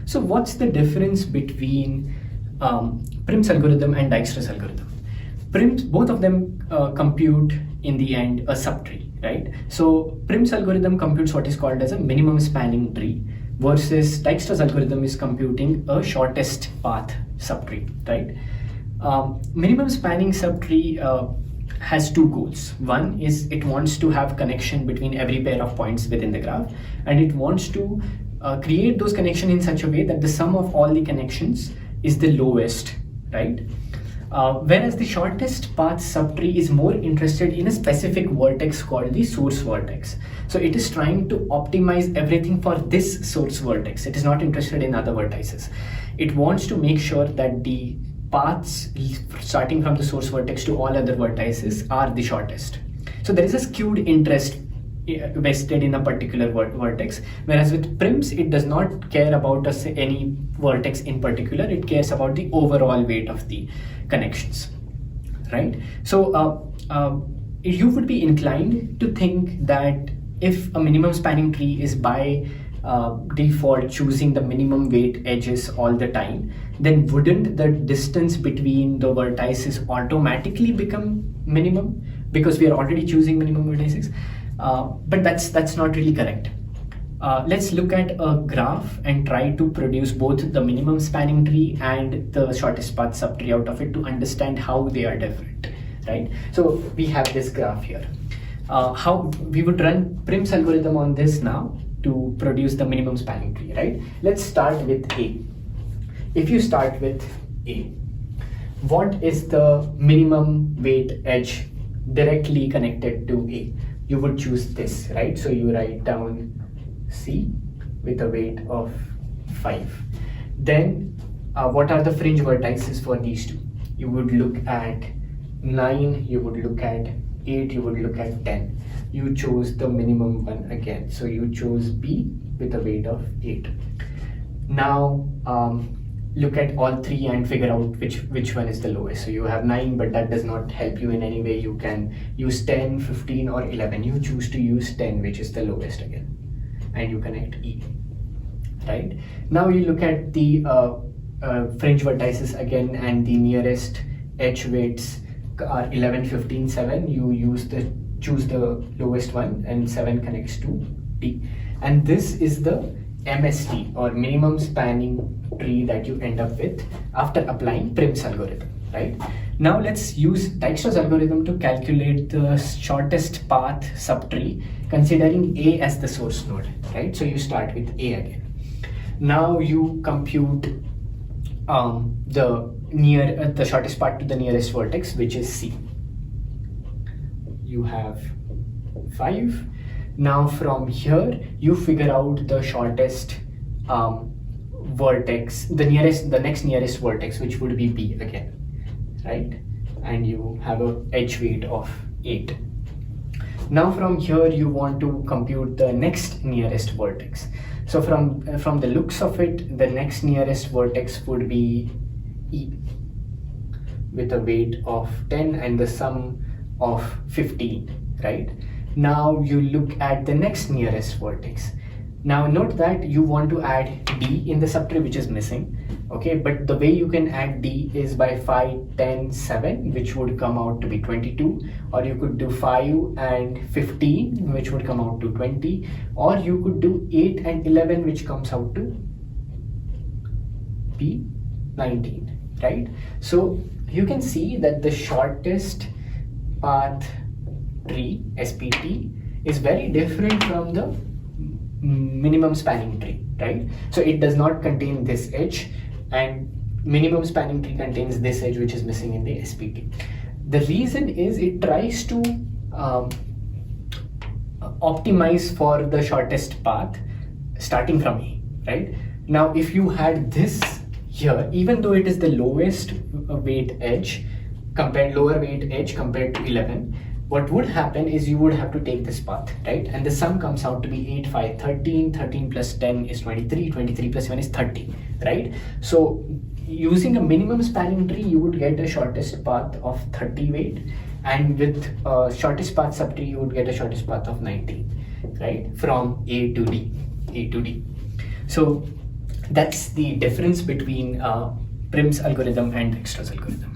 So what's the difference between Prim's algorithm and Dijkstra's algorithm? Both of them compute in the end a subtree, right? So Prim's algorithm computes what is called as a minimum spanning tree, versus Dijkstra's algorithm is computing a shortest path subtree, right? Minimum spanning subtree has two goals. One is it wants to have connection between every pair of points within the graph, and it wants to create those connections in such a way that the sum of all the connections is the lowest, right? Whereas the shortest path subtree is more interested in a specific vertex called the source vertex. So it is trying to optimize everything for this source vertex. It is not interested in other vertices. It wants to make sure that the paths starting from the source vertex to all other vertices are the shortest. So there is a skewed interest vested in a particular vertex, whereas with Prim's it does not care about any vertex in particular. It cares about the overall weight of the connections, right? So you would be inclined to think that if a minimum spanning tree is by default choosing the minimum weight edges all the time, then wouldn't the distance between the vertices automatically become minimum because we are already choosing minimum vertices? But that's not really correct. Let's look at a graph and try to produce both the minimum spanning tree and the shortest path subtree out of it to understand how they are different, right? So we have this graph here. How we would run Prim's algorithm on this now to produce the minimum spanning tree, right? Let's start with A. If you start with A, what is the minimum weight edge directly connected to A? You would choose this, right? So you write down C with a weight of 5. Then what are the fringe vertices for these two? You would look at 9, you would look at 8, you would look at 10. You chose the minimum one again. So you chose B with a weight of 8. Now look at all three and figure out which one is the lowest. So you have 9, but that does not help you in any way. You can use 10, 15 or 11. You choose to use 10, which is the lowest again, and you connect E, right? Now you look at the fringe vertices again, and the nearest edge weights are 11, 15, 7. You choose the lowest one, and 7 connects to D. And this is the MST, or minimum spanning tree, that you end up with after applying Prim's algorithm, right? Now let's use Dijkstra's algorithm to calculate the shortest path subtree, considering A as the source node, right? So you start with A again. Now you compute the shortest path to the nearest vertex, which is C. You have 5. Now from here you figure out the shortest vertex, the next nearest vertex, which would be B again, right? And you have a edge weight of 8. Now from here you want to compute the next nearest vertex. So from the looks of it, the next nearest vertex would be E with a weight of 10 and the sum of 15, right? Now you look at the next nearest vertex. Now note that you want to add D in the subtree, which is missing, okay? But the way you can add D is by 5, 10, 7, which would come out to be 22, or you could do 5 and 15, which would come out to 20, or you could do 8 and 11, which comes out to be 19, right? So you can see that the shortest path tree, SPT, is very different from the minimum spanning tree, right? So it does not contain this edge, and minimum spanning tree contains this edge, which is missing in the SPT. The reason is it tries to optimize for the shortest path starting from A, right? Now if you had this here, even though it is the lowest weight edge lower weight edge compared to 11, what would happen is you would have to take this path, right? And the sum comes out to be 8, 5, 13, 13 plus 10 is 23, 23 plus 7 is 30, right? So using a minimum spanning tree, you would get a shortest path of 30 weight, and with shortest path subtree, you would get a shortest path of 19, right? From A to D, A to D. So That's the difference between Prim's algorithm and Dijkstra's algorithm.